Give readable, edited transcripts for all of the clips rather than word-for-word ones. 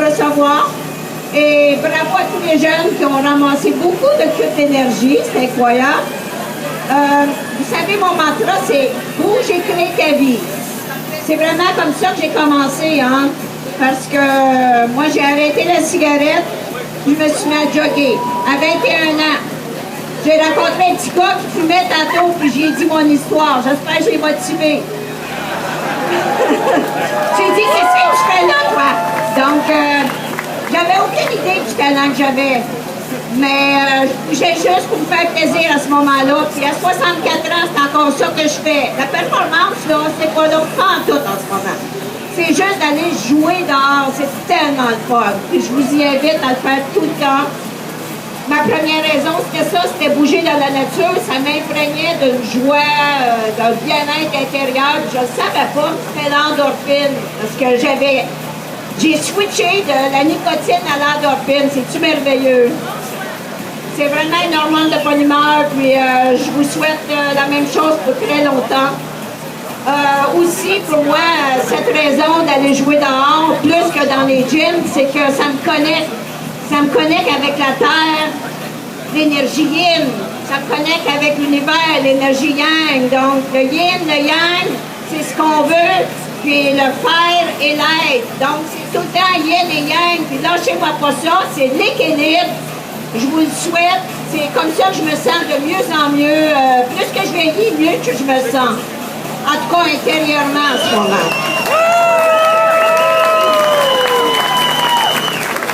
recevoir. Et bravo à tous les jeunes qui ont ramassé beaucoup de cubes d'énergie. C'est incroyable. Vous savez, mon mantra, c'est « Bouge et crée ta vie ». C'est vraiment comme ça que j'ai commencé, hein? Parce que moi, j'ai arrêté la cigarette, je me suis mis à jogger à 21 ans. J'ai rencontré un petit gars qui fumait tantôt, puis j'ai dit mon histoire. J'espère que je l'ai motivé. J'ai dit, qu'est-ce que je fais là, toi? Donc, j'avais aucune idée du talent que j'avais. Mais je bougeais juste pour me faire plaisir à ce moment-là. Puis à 64 ans, c'est encore ça que je fais. La performance, là, c'est pas là, pas en tout en ce moment. C'est juste d'aller jouer dehors. C'est tellement le fun. Puis je vous y invite à le faire tout le temps. Ma première raison, c'était ça, c'était bouger dans la nature. Ça m'imprégnait d'une joie, d'un bien-être intérieur. Je ne le savais pas, c'était l'endorphine. Parce que j'ai switché de la nicotine à l'endorphine. C'est-tu merveilleux? C'est vraiment une hormone de bonne humeur, puis je vous souhaite la même chose pour très longtemps. Aussi, pour moi, cette raison d'aller jouer dehors, plus que dans les gyms, c'est que ça me connecte. Ça me connecte avec la terre, l'énergie yin. Ça me connecte avec l'univers, l'énergie yang. Donc, le yin, le yang, c'est ce qu'on veut, puis le faire et l'être. Donc, c'est tout le temps yin et yang, puis lâchez-moi pas ça, c'est l'équilibre. Je vous le souhaite. C'est comme ça que je me sens de mieux en mieux. Plus que je vieillis, mieux que je me sens. En tout cas, intérieurement, en ce moment.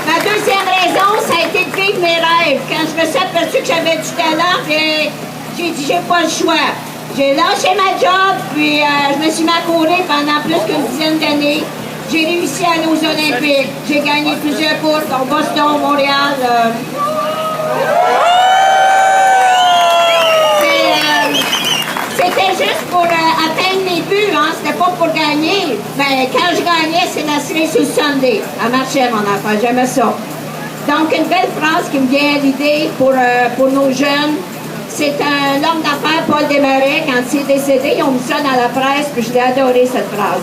Ma deuxième raison, ça a été de vivre mes rêves. Quand je me suis aperçue que j'avais du talent, j'ai dit, j'ai pas le choix. J'ai lâché ma job, puis je me suis mis à courir pendant plus qu'une dizaine d'années. J'ai réussi à aller aux Olympiques. J'ai gagné plusieurs courses, dont Boston, Montréal. C'était juste pour atteindre mes buts, hein? C'était pas pour gagner. Mais quand je gagnais, c'est la cerise sur le Sunday. Ça marchait, mon enfant, j'aimais ça. Donc, une belle phrase qui me vient à l'idée pour nos jeunes. C'est un homme d'affaires, Paul Desmarais, quand il est décédé, ils ont mis ça dans la presse, puis je l'ai adoré, cette phrase.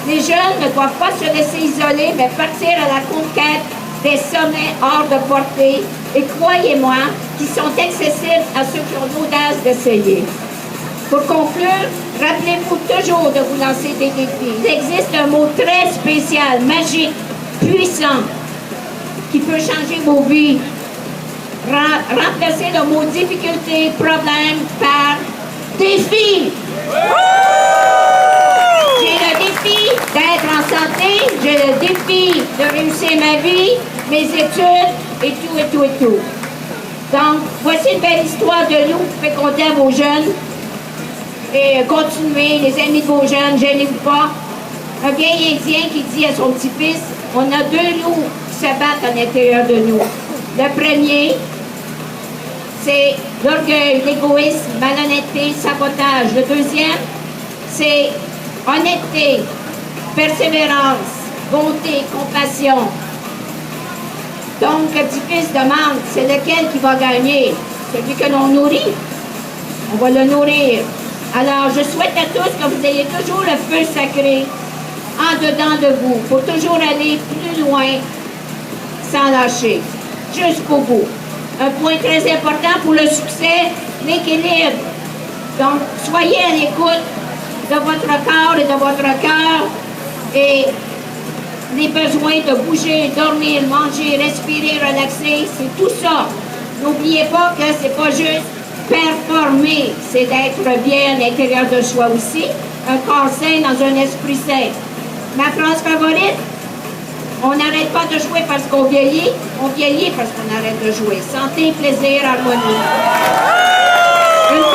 Les jeunes ne doivent pas se laisser isoler, mais partir à la conquête des sommets hors de portée. Et croyez-moi, qu'ils sont accessibles à ceux qui ont l'audace d'essayer. Pour conclure, rappelez-vous toujours de vous lancer des défis. Il existe un mot très spécial, magique, puissant, qui peut changer vos vies. Remplacez le mot difficulté, problème par défi. J'ai le défi d'être en santé, j'ai le défi de réussir ma vie, mes études, et tout, et tout, et tout. Donc, voici une belle histoire de loup qui fait compter à vos jeunes. Et continuez, les amis de vos jeunes, gênez-vous pas. Un vieil Indien qui dit à son petit-fils, on a deux loups qui se battent à l'intérieur de nous. Le premier, c'est l'orgueil, l'égoïsme, malhonnêteté, sabotage. Le deuxième, c'est honnêteté, persévérance, bonté, compassion. Donc, le petit-fils demande, c'est lequel qui va gagner? Celui que l'on nourrit. On va le nourrir. Alors, je souhaite à tous que vous ayez toujours le feu sacré en dedans de vous, pour toujours aller plus loin sans lâcher, jusqu'au bout. Un point très important pour le succès, l'équilibre. Donc, soyez à l'écoute de votre corps et de votre cœur et les besoins de bouger, dormir, manger, respirer, relaxer, c'est tout ça. N'oubliez pas que c'est pas juste performer, c'est d'être bien à l'intérieur de soi aussi, un corps sain dans un esprit sain. Ma phrase favorite, on n'arrête pas de jouer parce qu'on vieillit, on vieillit parce qu'on arrête de jouer. Santé, plaisir, harmonie.